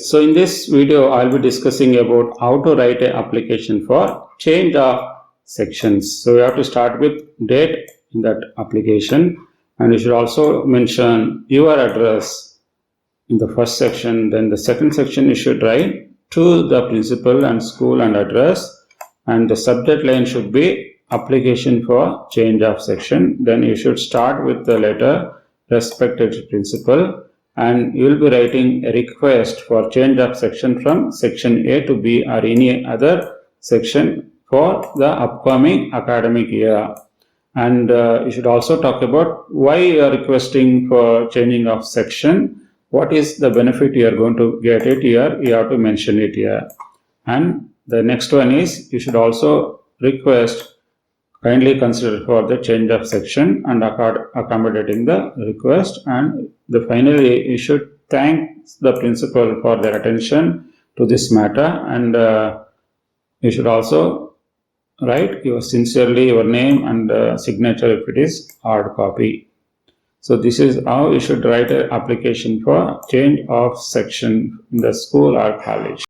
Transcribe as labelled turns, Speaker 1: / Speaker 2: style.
Speaker 1: So in this video, I'll be discussing about how to write an application for change of sections. So we have to start with date in that application, and you should also mention your address in the first section. Then the second section you should write to the principal and school and address, and the subject line should be application for change of section. Then you should start with the letter respected principal, and you will be writing a request for change of section from section A to B or any other section for the upcoming academic year. And you should also talk about why you are requesting for changing of section. What is the benefit you are going to get it here? You have to mention it here. And the next one is you should also request kindly consider for the change of section and accommodating the request. And finally, you should thank the principal for their attention to this matter. And you should also write sincerely your name and signature if it is hard copy. So this is how you should write an application for change of section in the school or college.